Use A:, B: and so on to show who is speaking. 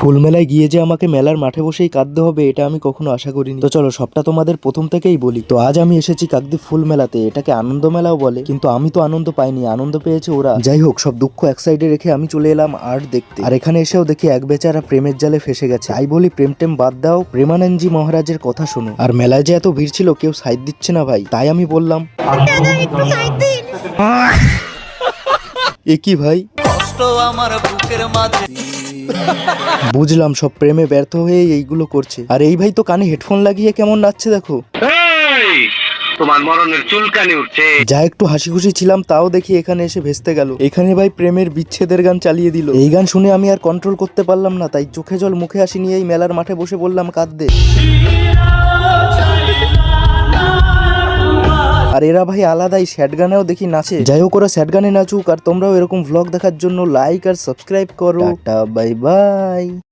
A: ফুল মেলায় গিয়ে যে আমাকে মেলার মাঠে বসেই কাঁদতে হবে এটা আমি কখনো আশা করিনি। তো চলো সবটা তোমাদের প্রথম থেকেই বলি। তো আজ আমি এসেছি কাকদ্বীপ ফুল মেলাতে, এটাকে আনন্দ মেলাও বলে, কিন্তু আমি তো আনন্দ পাইনি, আনন্দ পেয়েছে ওরা। যাই হোক, সব দুঃখ এক সাইডে রেখে আমি চলে এলাম আর্ট দেখতে। আর এখানে এসেও দেখি এক বেচারা প্রেমের জালে ফেসে গেছে। তাই বলি প্রেম টেম বাদ দাও, প্রেমানন্দজি মহারাজের কথা শোনো। আর মেলায় যে এত ভিড় ছিল, কেউ সাইড দিচ্ছে না ভাই, তাই আমি বললাম এ কি ভাই,
B: আমার বুকের মাঝে।
A: বুঝলাম সব প্রেমে ব্যর্থ হয়ে এইগুলো করছে। আর এই ভাই তো কানে হেডফোন লাগিয়ে কেমন নাচছে দেখো।
C: তোমার মরণের চুলকানি উঠছে।
A: যা একটু হাসি খুশি ছিলাম তাও দেখি এখানে এসে ভেস্তে গেল। এখানে ভাই প্রেমের বিচ্ছেদের গান চালিয়ে দিল। এই গান শুনে আমি আর কন্ট্রোল করতে পারলাম না, তাই চোখে জল মুখে হাসি নিয়ে এই মেলার মাঠে বসে বললাম কাঁদতে। আর এরা ভাই আলাদাই স্যাড গানেও দেখি নাচে। যাই হোক, ওরা স্যাড গানে নাচুক, আর তোমরাও এরকম ভ্লগ দেখার জন্য লাইক আর সাবস্ক্রাইব করো। Tata bye bye.